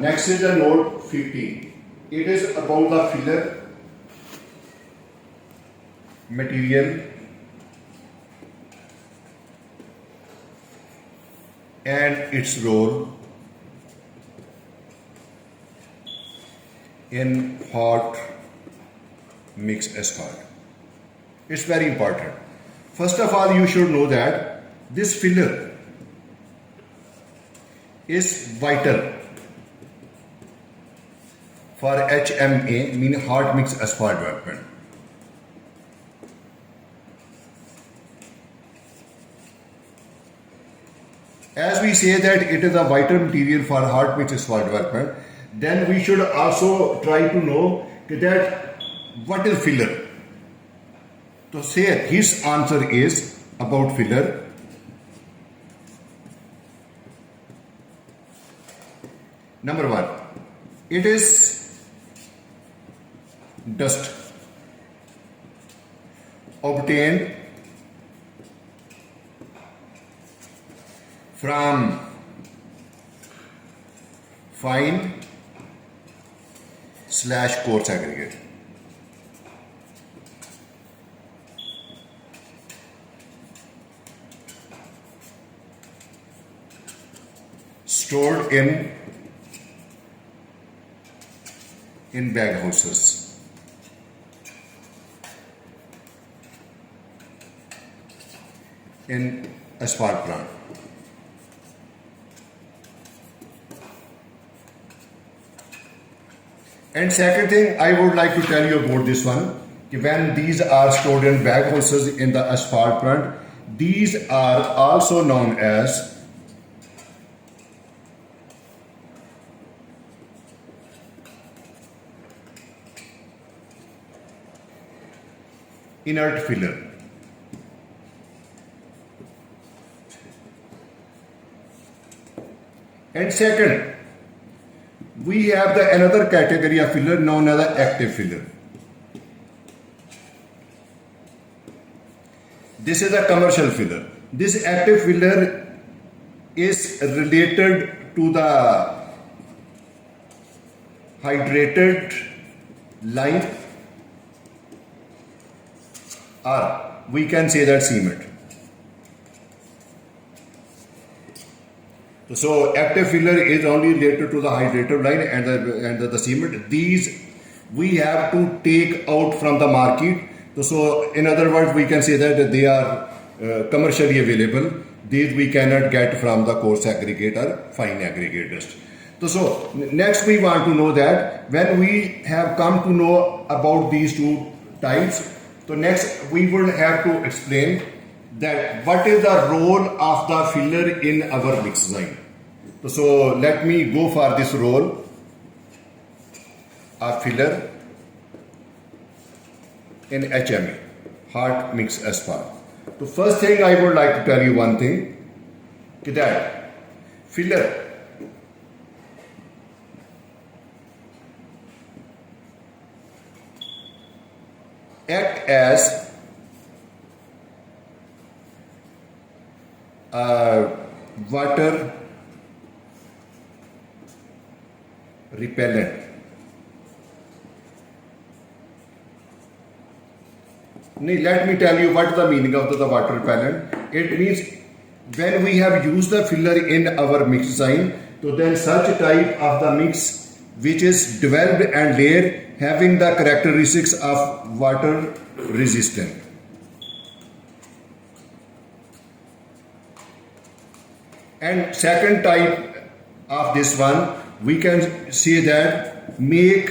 Next is the note 15. It is about the filler material and its role in hot mix asphalt. It's very important. First of all, you should know that this filler is vital for HMA, meaning hot mix asphalt development. As we say that it is a vital material for hot mix asphalt development, then we should also try to know that what is filler. So say his answer is about filler. Number one, it is dust obtained from fine/coarse aggregate. Stored in bag houses. In asphalt plant. And second thing I would like to tell you about this one, when these are stored in bag houses in the asphalt plant, these are also known as inert filler. And second, we have the another category of filler known as the active filler. This is a commercial filler. This active filler is related to the hydrated lime, or we can say that cement. So active filler is only related to the hydrated line and the cement. These we have to take out from the market. So in other words, we can say that they are commercially available. These we cannot get from the coarse aggregate or fine aggregate dust. So next we want to know that when we have come to know about these two types, so next we will have to explain that what is the role of the filler in our mix design. So let me go for this role of filler in HMA, hot mix asphalt. The first thing I would like to tell you one thing, that filler act as water repellent. Let me tell you what the meaning of the water repellent. It means when we have used the filler in our mix design, so then such type of the mix which is developed and layered having the characteristics of water resistant. And second type of this one, we can say that make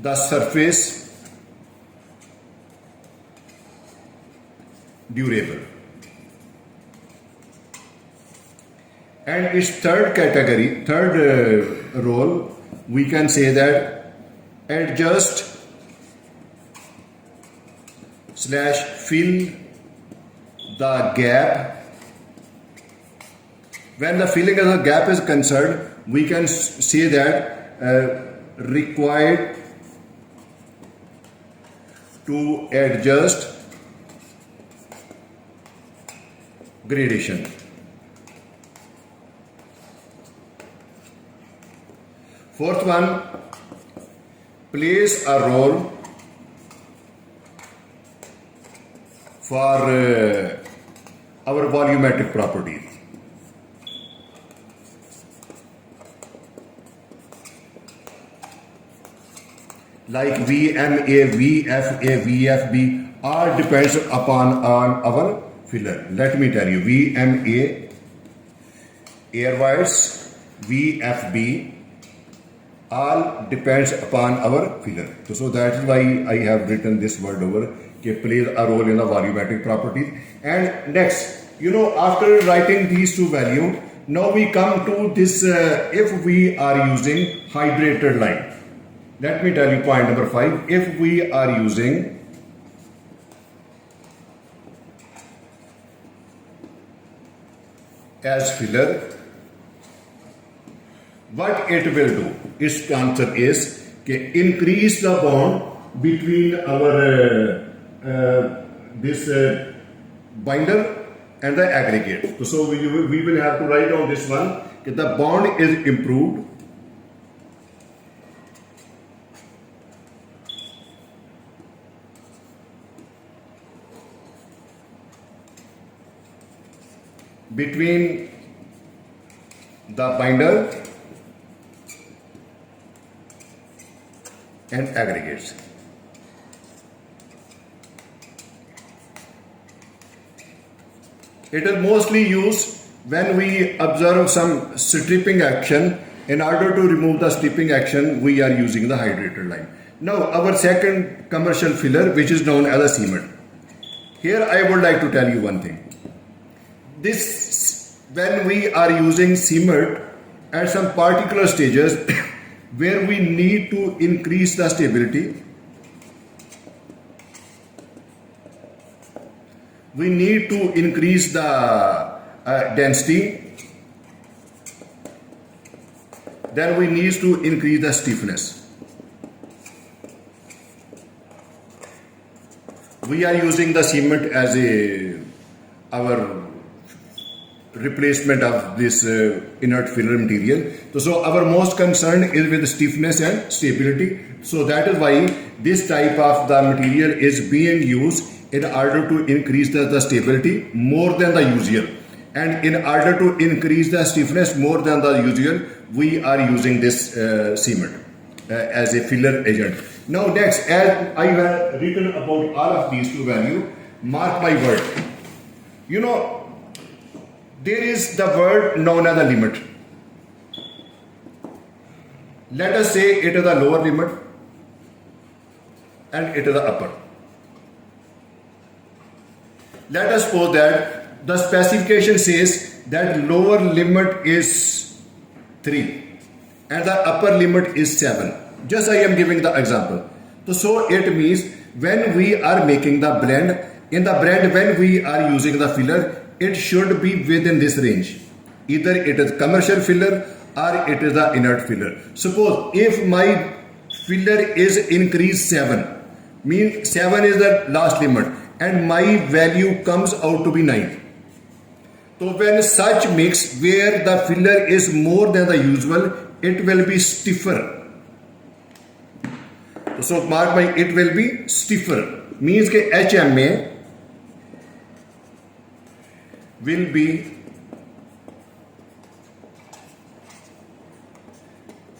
the surface durable. And its third category, third role, we can say that adjust/fill the gap. When the filling of the gap is concerned, we can say that required to adjust gradation. Fourth one, plays a role for our volumetric properties. Like VMA, VFA, VFB all depends upon our filler. Let me tell you, VMA, airways, VFB, all depends upon our filler. So that is why I have written this word over, that plays a role in the volumetric properties. And next, after writing these two values, now we come to this, if we are using hydrated line. Let me tell you point number 5. If we are using as filler, what it will do? Its answer is increase the bond between our this binder and the aggregate. So we will have to write on this one that the bond is improved between the binder and aggregates. It is mostly used when we observe some stripping action. In order to remove the stripping action, we are using the hydrated line. Now, our second commercial filler, which is known as a cement. Here I would like to tell you one thing. This, when we are using cement at some particular stages where we need to increase the stability, we need to increase the density, then we need to increase the stiffness. We are using the cement as our replacement of this inert filler material. So our most concern is with stiffness and stability. So that is why this type of the material is being used in order to increase the stability more than the usual. And in order to increase the stiffness more than the usual, we are using this cement as a filler agent. Now next, as I have written about all of these two values, mark my word. There is the word known as the limit. Let us say it is the lower limit and it is the upper. Let us suppose that the specification says that lower limit is 3 and the upper limit is 7. Just I am giving the example. So it means when we are making the blend, in the blend when we are using the filler, it should be within this range. Either it is commercial filler or it is the inert filler. Suppose if my filler is increased 7, means 7 is the last limit and my value comes out to be 9. So when such mix where the filler is more than the usual, it will be stiffer. So mark my, it will be stiffer. Means that HMA will be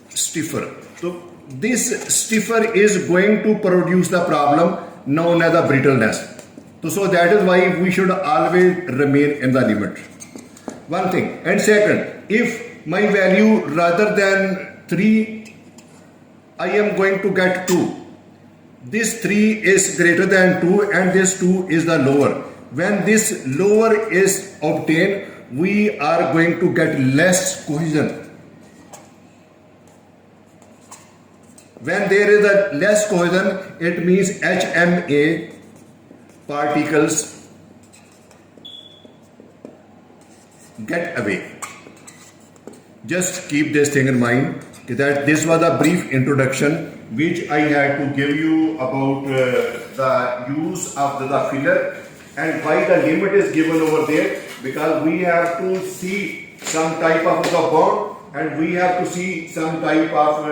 stiffer. So this stiffer is going to produce the problem known as the brittleness. So that is why we should always remain in the limit. One thing. And second, if my value rather than 3, I am going to get 2. This 3 is greater than 2 and this 2 is the lower. When this lower is obtained, we are going to get less cohesion. When there is a less cohesion, it means HMA particles get away. Just keep this thing in mind that this was a brief introduction which I had to give you about the use of the filler and why the limit is given over there, because we have to see some type of the bond and we have to see some type of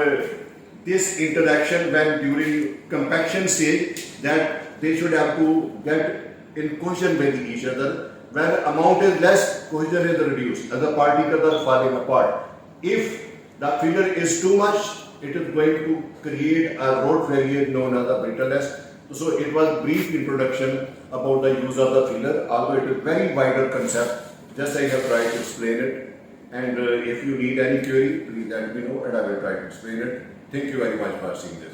this interaction when during compaction stage, that they should have to get in cohesion with each other. When amount is less, cohesion is reduced and the particles are falling apart. If the filler is too much, it is going to create a road failure known as the brittleness. So it was brief introduction about the use of the filler, although it is very wider concept. Just I have tried to explain it. And if you need any query, please let me know and I will try to explain it. Thank you very much for seeing this.